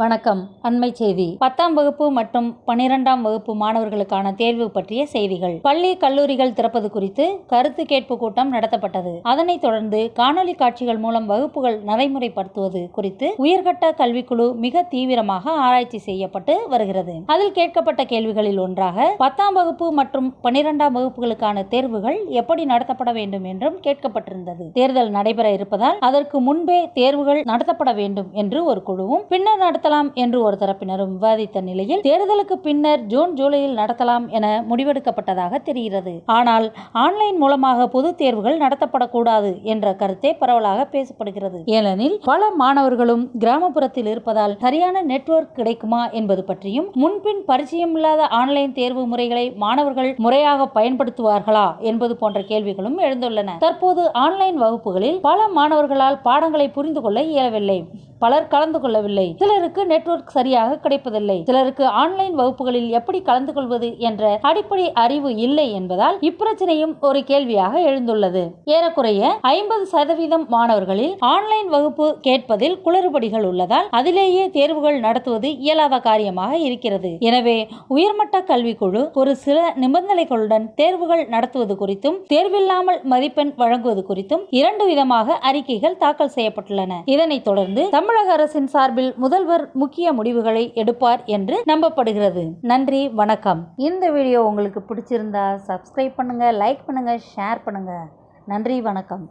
வணக்கம். அண்மை செய்தி. 10ஆம் வகுப்பு மற்றும் 12ஆம் வகுப்பு மாணவர்களுக்கான தேர்வு பற்றிய செய்திகள். பள்ளி கல்லூரிகள் திறப்பது குறித்து கருத்து கேட்பு கூட்டம் நடத்தப்பட்டது. அதனைத் தொடர்ந்து காணொலி காட்சிகள் மூலம் வகுப்புகள் நடைமுறைப்படுத்துவது குறித்து உயர்கட்ட கல்விக்குழு மிக தீவிரமாக ஆராய்ச்சி செய்யப்பட்டு வருகிறது. அதில் கேட்கப்பட்ட கேள்விகளில் ஒன்றாக 10ஆம் வகுப்பு மற்றும் 12ஆம் வகுப்புகளுக்கான தேர்வுகள் எப்படி நடத்தப்பட வேண்டும் என்றும் கேட்கப்பட்டிருந்தது. தேர்தல் நடைபெற இருப்பதால் அதற்கு முன்பே தேர்வுகள் நடத்தப்பட வேண்டும் என்று ஒரு குழுவும், பின்னர் நடத்தலாம் என்று ஒரு தரப்பினரும் விவாதித்த நிலையில் தேர்தலுக்கு பின்னர் ஜூன் ஜூலையில் நடத்தலாம் என முடிவெடுக்கப்பட்டதாக தெரிகிறது. ஆனால் ஆன்லைன் மூலமாக பொது தேர்வுகள் நடத்தப்படக்கூடாது என்ற கருத்தே பரவலாக பேசப்படுகிறது. ஏனெனில் பல மாணவர்களும் கிராமப்புறத்தில் இருப்பதால் சரியான நெட்வொர்க் கிடைக்குமா என்பது பற்றியும், முன்பின் பரிச்சயம் இல்லாத ஆன்லைன் தேர்வு முறைகளை மாணவர்கள் முறையாக பயன்படுத்துவார்களா என்பது போன்ற கேள்விகளும் எழுந்துள்ளன. தற்போது ஆன்லைன் வகுப்புகளில் பல மாணவர்களால் பாடங்களை புரிந்து கொள்ள இயலவில்லை. பலர் கலந்து கொள்ளவில்லை. சிலருக்கு நெட்வொர்க் சரியாக கிடைப்பதில்லை. சிலருக்கு ஆன்லைன் வகுப்புகளில் எப்படி கலந்து கொள்வது என்ற அடிப்படை அறிவு இல்லை என்பதால் இப்பிரச்சனையும் ஒரு கேள்வியாக எழுந்துள்ளது. ஏறக்குறைய 50% மாணவர்களில் ஆன்லைன் வகுப்பு கேட்பதில் குளறுபடிகள் உள்ளதால் அதிலேயே தேர்வுகள் நடத்துவது இயலாத காரியமாக இருக்கிறது. எனவே உயர்மட்ட கல்விக்குழு ஒரு சில நிபந்தனைகளுடன் தேர்வுகள் நடத்துவது குறித்தும், தேர்வில்லாமல் மதிப்பெண் வழங்குவது குறித்தும் 2 விதமாக அறிக்கைகள் தாக்கல் செய்யப்பட்டுள்ளன. இதனைத் தொடர்ந்து தமிழக அரசின் சார்பில் முதல்வர் முக்கிய முடிவுகளை எடுப்பார் என்று நம்பப்படுகிறது. நன்றி, வணக்கம். இந்த வீடியோ உங்களுக்கு பிடிச்சிருந்தா சப்ஸ்கிரைப் பண்ணுங்க, லைக் பண்ணுங்க, ஷேர் பண்ணுங்க. நன்றி, வணக்கம்.